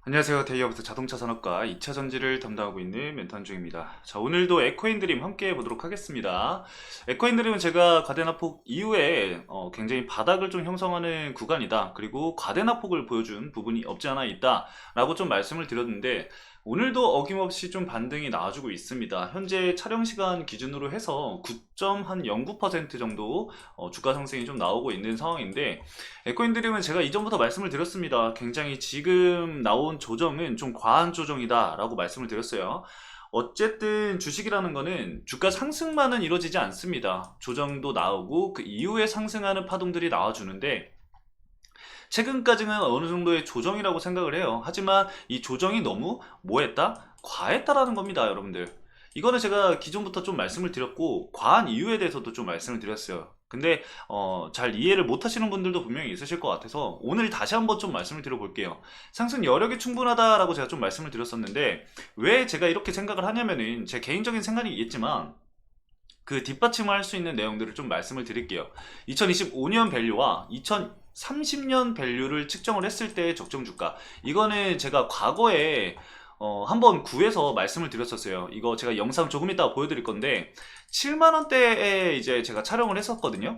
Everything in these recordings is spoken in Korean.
안녕하세요. 대기업에서 자동차 산업과 2차 전지를 담당하고 있는 멘탄중입니다. 자, 오늘도 에코인드림 함께 해보도록 하겠습니다. 에코인드림은 제가 과대납폭 이후에 굉장히 바닥을 좀 형성하는 구간이다. 그리고 과대납폭을 보여준 부분이 없지 않아 있다. 라고 좀 말씀을 드렸는데, 오늘도 어김없이 좀 반등이 나와주고 있습니다. 현재 촬영 시간 기준으로 해서 9.09% 정도 주가 상승이 좀 나오고 있는 상황인데, 에코인드림은 제가 이전부터 말씀을 드렸습니다. 굉장히 지금 나온 조정은 좀 과한 조정이다 라고 말씀을 드렸어요. 어쨌든 주식이라는 거는 주가 상승만은 이루어지지 않습니다. 조정도 나오고 그 이후에 상승하는 파동들이 나와주는데, 최근까지는 어느 정도의 조정이라고 생각을 해요. 하지만 이 조정이 너무 뭐했다? 과했다라는 겁니다, 여러분들. 이거는 제가 기존부터 좀 말씀을 드렸고, 과한 이유에 대해서도 좀 말씀을 드렸어요. 근데 잘 이해를 못 하시는 분들도 분명히 있으실 것 같아서 오늘 다시 한번 좀 말씀을 드려볼게요. 상승 여력이 충분하다라고 제가 좀 말씀을 드렸었는데, 왜 제가 이렇게 생각을 하냐면은 제 개인적인 생각이겠지만 그 뒷받침을 할 수 있는 내용들을 좀 말씀을 드릴게요. 2025년 밸류와 2030년 밸류를 측정을 했을 때의 적정 주가, 이거는 제가 과거에 한번 구해서 말씀을 드렸었어요. 이거 제가 영상 조금 이따가 보여드릴 건데, 7만원대에 이제 제가 촬영을 했었거든요.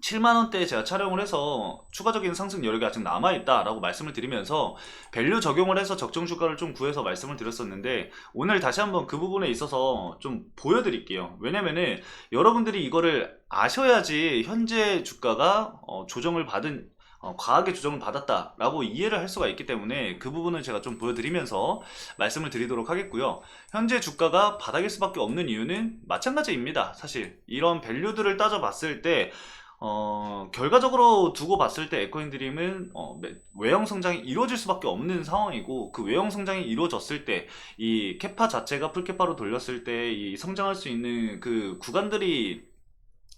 7만원대에 제가 촬영을 해서 추가적인 상승 여력이 아직 남아있다라고 말씀을 드리면서 밸류 적용을 해서 적정 주가를 좀 구해서 말씀을 드렸었는데, 오늘 다시 한번 그 부분에 있어서 좀 보여드릴게요. 왜냐면은 여러분들이 이거를 아셔야지 현재 주가가 조정을 받은 과하게 조정을 받았다라고 이해를 할 수가 있기 때문에 그 부분을 제가 좀 보여드리면서 말씀을 드리도록 하겠고요. 현재 주가가 바닥일 수밖에 없는 이유는 마찬가지입니다. 사실 이런 밸류들을 따져봤을 때 결과적으로 두고 봤을 때 에코인드림은 외형 성장이 이루어질 수밖에 없는 상황이고, 그 외형 성장이 이루어졌을 때 이 캐파 자체가 풀캐파로 돌렸을 때 이 성장할 수 있는 그 구간들이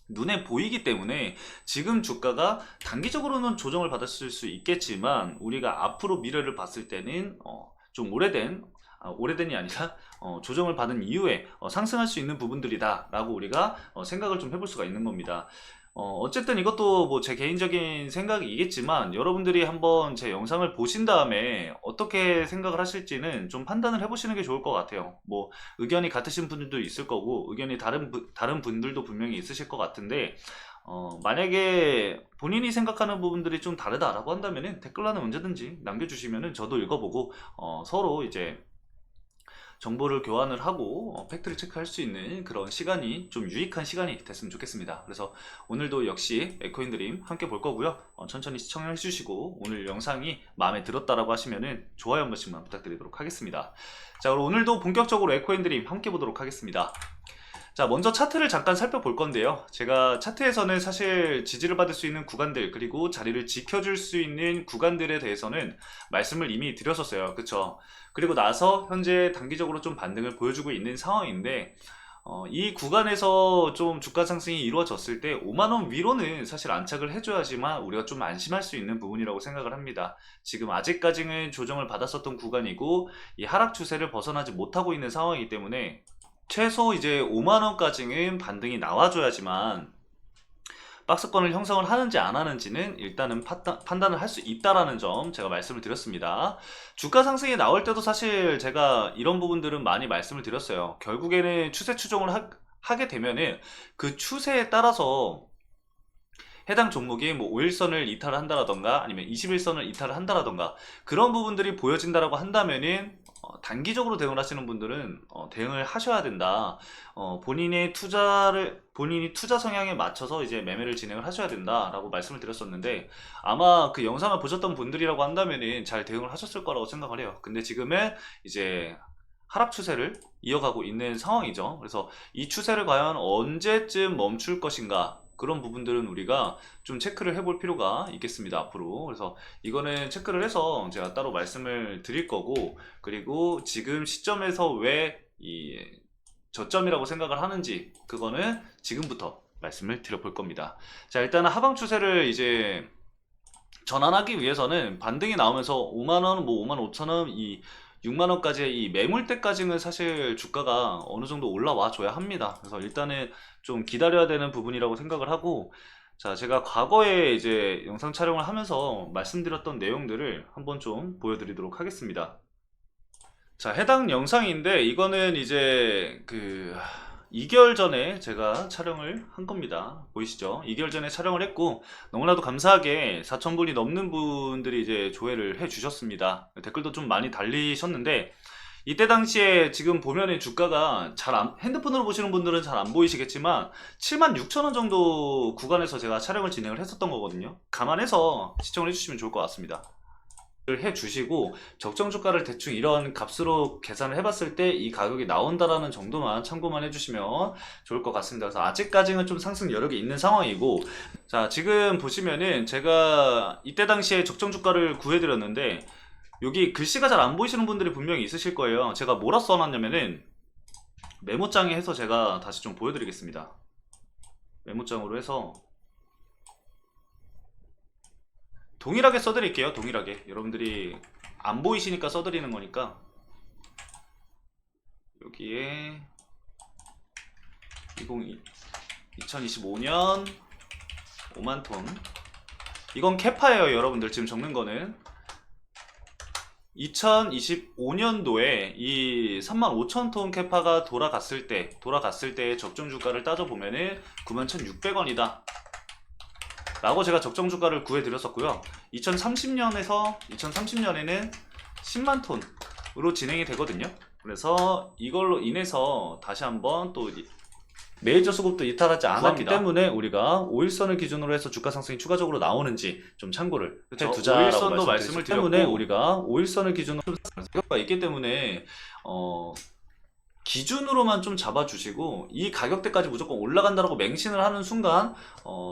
눈에 보이기 때문에 지금 주가가 단기적으로는 조정을 받았을 수 있겠지만, 우리가 앞으로 미래를 봤을 때는 좀 오래된이 아니라 조정을 받은 이후에 상승할 수 있는 부분들이다 라고 우리가 생각을 좀 해볼 수가 있는 겁니다. 어쨌든 이것도 뭐 제 개인적인 생각이겠지만, 여러분들이 한번 제 영상을 보신 다음에 어떻게 생각을 하실지는 좀 판단을 해보시는 게 좋을 것 같아요. 뭐 의견이 같으신 분들도 있을 거고 의견이 다른 분들도 분명히 있으실 것 같은데, 만약에 본인이 생각하는 부분들이 좀 다르다라고 한다면은 댓글란에 언제든지 남겨주시면은 저도 읽어보고 서로 이제 정보를 교환을 하고 팩트를 체크할 수 있는 그런 시간이 좀 유익한 시간이 됐으면 좋겠습니다. 그래서 오늘도 역시 에코인드림 함께 볼 거고요. 천천히 시청해 주시고, 오늘 영상이 마음에 들었다라고 하시면은 좋아요 한 번씩만 부탁드리도록 하겠습니다. 자, 그럼 오늘도 본격적으로 에코인드림 함께 보도록 하겠습니다. 자, 먼저 차트를 잠깐 살펴볼 건데요. 제가 차트에서는 사실 지지를 받을 수 있는 구간들, 그리고 자리를 지켜줄 수 있는 구간들에 대해서는 말씀을 이미 드렸었어요. 그쵸? 그리고 나서 현재 단기적으로 좀 반등을 보여주고 있는 상황인데, 이 구간에서 좀 주가 상승이 이루어졌을 때 5만원 위로는 사실 안착을 해줘야지만 우리가 좀 안심할 수 있는 부분이라고 생각을 합니다. 지금 아직까지는 조정을 받았었던 구간이고 이 하락 추세를 벗어나지 못하고 있는 상황이기 때문에 최소 이제 5만원까지는 반등이 나와줘야지만 박스권을 형성을 하는지 안 하는지는 일단은 판단을 할 수 있다라는 점 제가 말씀을 드렸습니다. 주가 상승이 나올 때도 사실 제가 이런 부분들은 많이 말씀을 드렸어요. 결국에는 추세 추종을 하게 되면은 그 추세에 따라서 해당 종목이 뭐 5일선을 이탈을 한다라던가 아니면 21선을 이탈을 한다라던가 그런 부분들이 보여진다라고 한다면은 단기적으로 대응을 하시는 분들은 대응을 하셔야 된다. 본인이 투자 성향에 맞춰서 이제 매매를 진행을 하셔야 된다라고 말씀을 드렸었는데, 아마 그 영상을 보셨던 분들이라고 한다면은 잘 대응을 하셨을 거라고 생각을 해요. 근데 지금은 이제 하락 추세를 이어가고 있는 상황이죠. 그래서 이 추세를 과연 언제쯤 멈출 것인가, 그런 부분들은 우리가 좀 체크를 해볼 필요가 있겠습니다, 앞으로. 그래서 이거는 체크를 해서 제가 따로 말씀을 드릴 거고, 그리고 지금 시점에서 왜 이 저점이라고 생각을 하는지, 그거는 지금부터 말씀을 드려볼 겁니다. 자, 일단은 하방 추세를 이제 전환하기 위해서는 반등이 나오면서 5만원, 뭐 5만 5천원, 이 6만원까지의 이 매물대까지는 사실 주가가 어느 정도 올라와 줘야 합니다. 그래서 일단은 좀 기다려야 되는 부분이라고 생각을 하고, 자, 제가 과거에 이제 영상 촬영을 하면서 말씀드렸던 내용들을 한번 좀 보여드리도록 하겠습니다. 자, 해당 영상인데 이거는 이제 2개월 전에 제가 촬영을 한 겁니다. 보이시죠? 2개월 전에 촬영을 했고 너무나도 감사하게 4,000분이 넘는 분들이 이제 조회를 해 주셨습니다. 댓글도 좀 많이 달리셨는데 이때 당시에 지금 보면은 주가가 핸드폰으로 보시는 분들은 잘 안 보이시겠지만 76,000원 정도 구간에서 제가 촬영을 진행을 했었던 거거든요. 감안해서 시청을 해주시면 좋을 것 같습니다. 해 주시고 적정 주가를 대충 이런 값으로 계산을 해봤을 때 이 가격이 나온다라는 정도만 참고만 해주시면 좋을 것 같습니다. 그래서 아직까지는 좀 상승 여력이 있는 상황이고, 자, 지금 보시면은 제가 이때 당시에 적정 주가를 구해드렸는데 여기 글씨가 잘 안 보이시는 분들이 분명히 있으실 거예요. 제가 뭐라 써놨냐면은 메모장에 해서 제가 다시 좀 보여드리겠습니다. 메모장으로 해서 동일하게 써드릴게요. 동일하게 여러분들이 안 보이시니까 써드리는 거니까 여기에 2025년 5만톤, 이건 캐파예요. 여러분들 지금 적는 거는 2025년도에 이 35,000톤 캐파가 돌아갔을 때 적정 주가를 따져보면은 91,600원이다 라고 제가 적정 주가를 구해드렸었고요. 2030년에는 10만 톤으로 진행이 되거든요. 그래서 이걸로 인해서 다시 한번 또 메이저 수급도 이탈하지 않았기 때문에 우리가 5일선을 기준으로 해서 주가 상승이 추가적으로 나오는지 좀 참고를 해두자라고 5일선도 말씀을 드렸고, 때문에 우리가 5일선을 기준으로 가격가 있기 때문에 기준으로만 좀 잡아주시고 이 가격대까지 무조건 올라간다라고 맹신을 하는 순간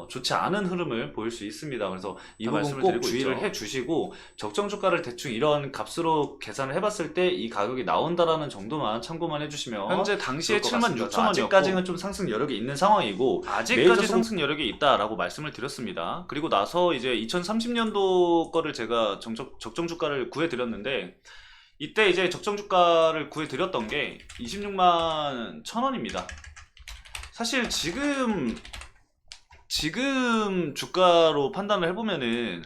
좋지 않은 흐름을 보일 수 있습니다. 그래서 이 부분 꼭 주의를 해주시고 적정 주가를 대충 이런 값으로 계산을 해봤을 때 이 가격이 나온다라는 정도만 참고만 해주시면, 현재 당시에 76,000원이었고 아직까지는 좀 상승 여력이 있는 상황이고 아직까지 상승 여력이 있다라고 말씀을 드렸습니다. 그리고 나서 이제 2030년도 거를 제가 적정 주가를 구해드렸는데 이때 이제 적정 주가를 구해드렸던 게 26만 1,000원입니다. 사실 지금 주가로 판단을 해보면은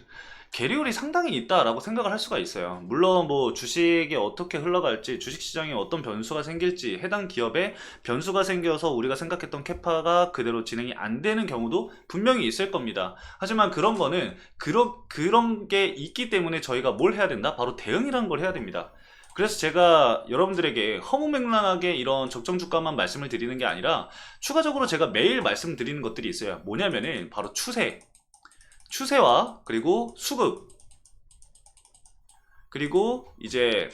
계리율이 상당히 있다라고 생각을 할 수가 있어요. 물론 뭐 주식이 어떻게 흘러갈지, 주식시장에 어떤 변수가 생길지, 해당 기업에 변수가 생겨서 우리가 생각했던 캐파가 그대로 진행이 안 되는 경우도 분명히 있을 겁니다. 하지만 그런 거는 그런 게 있기 때문에 저희가 뭘 해야 된다? 바로 대응이라는 걸 해야 됩니다. 그래서 제가 여러분들에게 허무맹랑하게 이런 적정 주가만 말씀을 드리는 게 아니라 추가적으로 제가 매일 말씀드리는 것들이 있어요. 뭐냐면은 바로 추세와 그리고 수급, 그리고 이제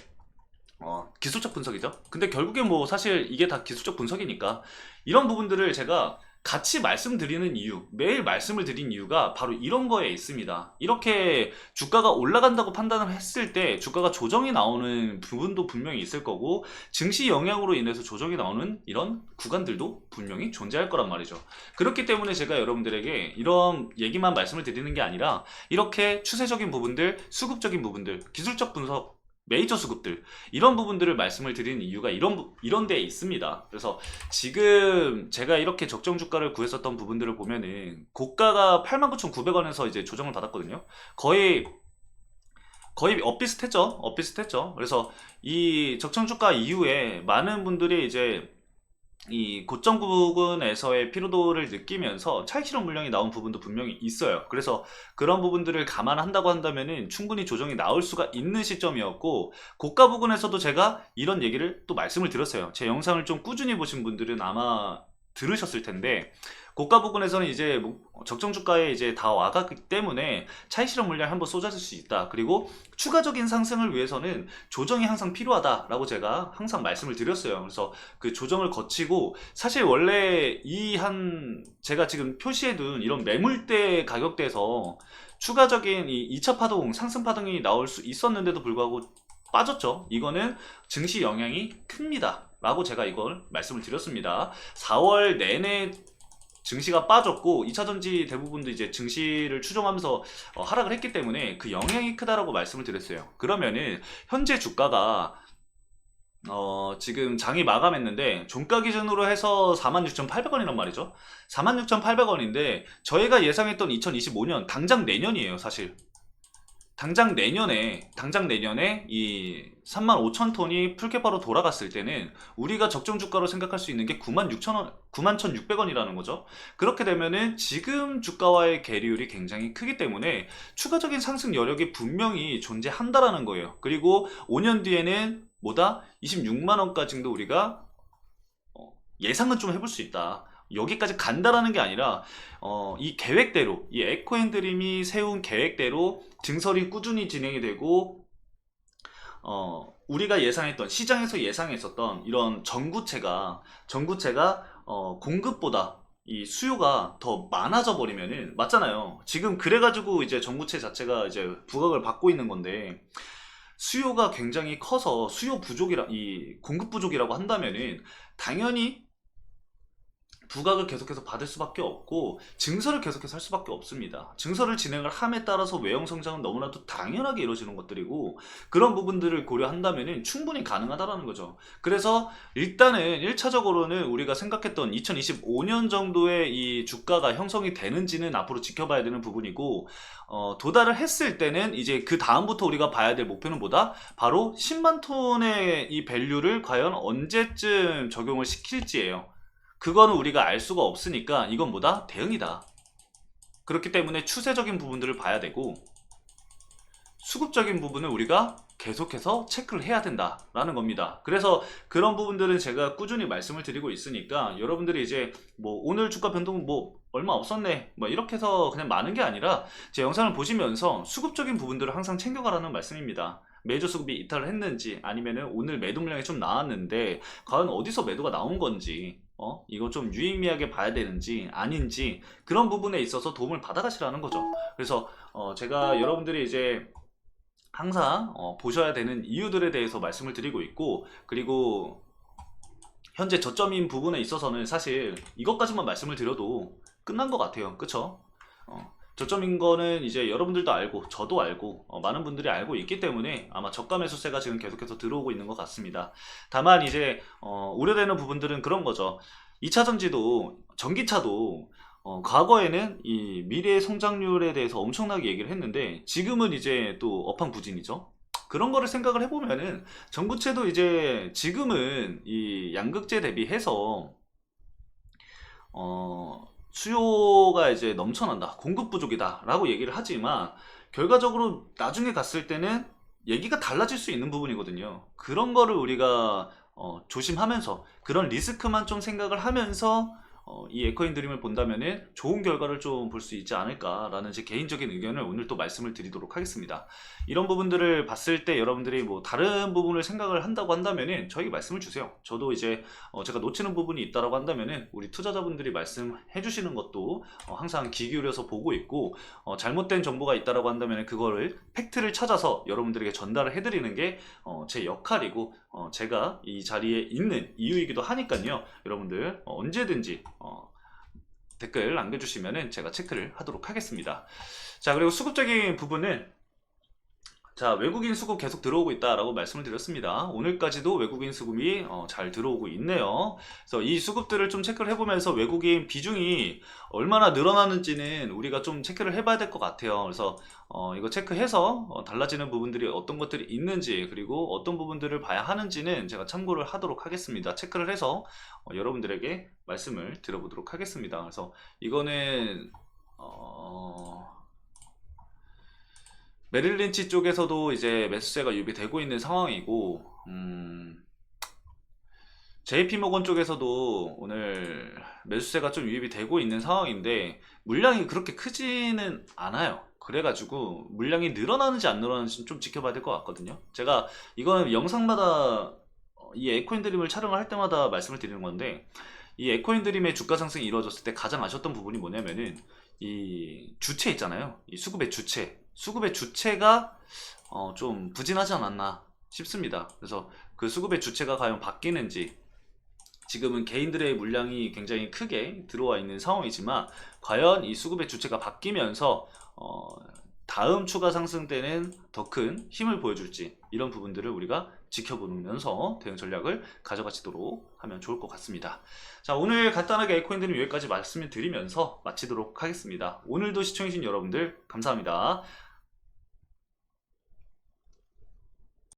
기술적 분석이죠. 근데 결국엔 뭐 사실 이게 다 기술적 분석이니까 이런 부분들을 제가 같이 말씀드리는 이유, 매일 말씀을 드린 이유가 바로 이런 거에 있습니다. 이렇게 주가가 올라간다고 판단을 했을 때 주가가 조정이 나오는 부분도 분명히 있을 거고, 증시 영향으로 인해서 조정이 나오는 이런 구간들도 분명히 존재할 거란 말이죠. 그렇기 때문에 제가 여러분들에게 이런 얘기만 말씀을 드리는 게 아니라 이렇게 추세적인 부분들, 수급적인 부분들, 기술적 분석, 메이저 수급들, 이런 부분들을 말씀을 드리는 이유가 이런 데에 있습니다. 그래서 지금 제가 이렇게 적정 주가를 구했었던 부분들을 보면은 고가가 89,900원에서 이제 조정을 받았거든요. 거의 엇비슷했죠. 그래서 이 적정 주가 이후에 많은 분들이 이제 이 고점 부근에서의 피로도를 느끼면서 차익 실현 물량이 나온 부분도 분명히 있어요. 그래서 그런 부분들을 감안한다고 한다면은 충분히 조정이 나올 수가 있는 시점이었고, 고가 부근에서도 제가 이런 얘기를 또 말씀을 드렸어요. 제 영상을 좀 꾸준히 보신 분들은 아마 들으셨을 텐데, 고가 부근에서는 이제 적정 주가에 이제 다 와갔기 때문에 차익 실현 물량이 한번 쏟아질 수 있다. 그리고 추가적인 상승을 위해서는 조정이 항상 필요하다라고 제가 항상 말씀을 드렸어요. 그래서 그 조정을 거치고, 사실 원래 제가 지금 표시해둔 이런 매물대 가격대에서 추가적인 이 2차 파동, 상승 파동이 나올 수 있었는데도 불구하고 빠졌죠. 이거는 증시 영향이 큽니다 라고 제가 이걸 말씀을 드렸습니다. 4월 내내 증시가 빠졌고 2차전지 대부분도 이제 증시를 추종하면서 하락을 했기 때문에 그 영향이 크다라고 말씀을 드렸어요. 그러면은 현재 주가가 지금 장이 마감했는데 종가 기준으로 해서 46,800원이란 말이죠. 46,800원인데 저희가 예상했던 2025년 당장 내년이에요, 사실. 당장 내년에 이 35,000톤이 풀캐파로 돌아갔을 때는 우리가 적정 주가로 생각할 수 있는 게 96,000원, 91,600원이라는 거죠. 그렇게 되면은 지금 주가와의 괴리율이 굉장히 크기 때문에 추가적인 상승 여력이 분명히 존재한다라는 거예요. 그리고 5년 뒤에는 뭐다? 26만 원까지도 우리가 예상은 좀 해볼 수 있다. 여기까지 간다라는 게 아니라 이 계획대로 이 에코앤드림이 세운 계획대로 증설이 꾸준히 진행이 되고 우리가 예상했던 시장에서 예상했었던 이런 전구체가 공급보다 이 수요가 더 많아져 버리면은 맞잖아요. 지금 그래가지고 이제 전구체 자체가 이제 부각을 받고 있는 건데 수요가 굉장히 커서 이 공급 부족이라고 한다면은 당연히 부각을 계속해서 받을 수밖에 없고 증설을 계속해서 할 수밖에 없습니다. 증설을 진행을 함에 따라서 외형 성장은 너무나도 당연하게 이루어지는 것들이고 그런 부분들을 고려한다면 충분히 가능하다라는 거죠. 그래서 일단은 1차적으로는 우리가 생각했던 2025년 정도의 이 주가가 형성이 되는지는 앞으로 지켜봐야 되는 부분이고 도달을 했을 때는 이제 그 다음부터 우리가 봐야 될 목표는 뭐다? 바로 10만 톤의 이 밸류를 과연 언제쯤 적용을 시킬지예요. 그거는 우리가 알 수가 없으니까 이건 뭐다? 대응이다. 그렇기 때문에 추세적인 부분들을 봐야 되고 수급적인 부분을 우리가 계속해서 체크를 해야 된다라는 겁니다. 그래서 그런 부분들은 제가 꾸준히 말씀을 드리고 있으니까 여러분들이 이제 뭐 오늘 주가 변동은 뭐 얼마 없었네 뭐 이렇게 해서 그냥 많은 게 아니라 제 영상을 보시면서 수급적인 부분들을 항상 챙겨가라는 말씀입니다. 매주 수급이 이탈을 했는지 아니면은 오늘 매도 물량이 좀 나왔는데 과연 어디서 매도가 나온 건지 이거 좀 유의미하게 봐야 되는지 아닌지 그런 부분에 있어서 도움을 받아가시라는 거죠. 그래서 제가 여러분들이 이제 항상 보셔야 되는 이유들에 대해서 말씀을 드리고 있고 그리고 현재 저점인 부분에 있어서는 사실 이것까지만 말씀을 드려도 끝난 것 같아요. 그쵸? 저점인 거는 이제 여러분들도 알고 저도 알고 많은 분들이 알고 있기 때문에 아마 저가 매수세가 지금 계속해서 들어오고 있는 것 같습니다. 다만 이제 우려되는 부분들은 그런 거죠. 2차 전기차도 과거에는 이 미래의 성장률에 대해서 엄청나게 얘기를 했는데 지금은 이제 또 업황부진이죠. 그런 거를 생각을 해보면은 전구체도 이제 지금은 이 양극재 대비해서 수요가 이제 넘쳐난다, 공급 부족이다 라고 얘기를 하지만 결과적으로 나중에 갔을 때는 얘기가 달라질 수 있는 부분이거든요. 그런 거를 우리가 조심하면서 그런 리스크만 좀 생각을 하면서 이 에코인 드림을 본다면은 좋은 결과를 좀 볼 수 있지 않을까라는 제 개인적인 의견을 오늘 또 말씀을 드리도록 하겠습니다. 이런 부분들을 봤을 때 여러분들이 뭐 다른 부분을 생각을 한다고 한다면은 저에게 말씀을 주세요. 저도 이제 제가 놓치는 부분이 있다라고 한다면은 우리 투자자분들이 말씀해 주시는 것도 항상 귀 기울여서 보고 있고 잘못된 정보가 있다라고 한다면은 그거를 팩트를 찾아서 여러분들에게 전달을 해드리는 게 제 역할이고 제가 이 자리에 있는 이유이기도 하니까요. 여러분들 언제든지 댓글 남겨주시면 제가 체크를 하도록 하겠습니다. 자, 그리고 수급적인 부분은 자, 외국인 수급 계속 들어오고 있다라고 말씀을 드렸습니다. 오늘까지도 외국인 수급이 잘 들어오고 있네요. 그래서 이 수급들을 좀 체크를 해보면서 외국인 비중이 얼마나 늘어나는지는 우리가 좀 체크를 해봐야 될 것 같아요. 그래서 이거 체크해서 달라지는 부분들이 어떤 것들이 있는지 그리고 어떤 부분들을 봐야 하는지는 제가 참고를 하도록 하겠습니다. 체크를 해서 여러분들에게 말씀을 드려보도록 하겠습니다. 그래서 이거는 메릴 린치 쪽에서도 이제 매수세가 유입되고 있는 상황이고, JP 모건 쪽에서도 오늘 매수세가 좀 유입이 되고 있는 상황인데, 물량이 그렇게 크지는 않아요. 그래가지고, 물량이 늘어나는지 안 늘어나는지 좀 지켜봐야 될 것 같거든요. 제가 이거는 영상마다 이 에코인 드림을 촬영을 할 때마다 말씀을 드리는 건데, 이 에코인 드림의 주가 상승이 이루어졌을 때 가장 아쉬웠던 부분이 뭐냐면은, 이 주체 있잖아요. 이 수급의 주체가 좀 부진하지 않았나 싶습니다. 그래서 그 수급의 주체가 과연 바뀌는지 지금은 개인들의 물량이 굉장히 크게 들어와 있는 상황이지만 과연 이 수급의 주체가 바뀌면서 다음 추가 상승 때는 더 큰 힘을 보여줄지 이런 부분들을 우리가 지켜보면서 대응 전략을 가져가시도록 하면 좋을 것 같습니다. 자, 오늘 간단하게 에코인드림 여기까지 말씀을 드리면서 마치도록 하겠습니다. 오늘도 시청해주신 여러분들 감사합니다.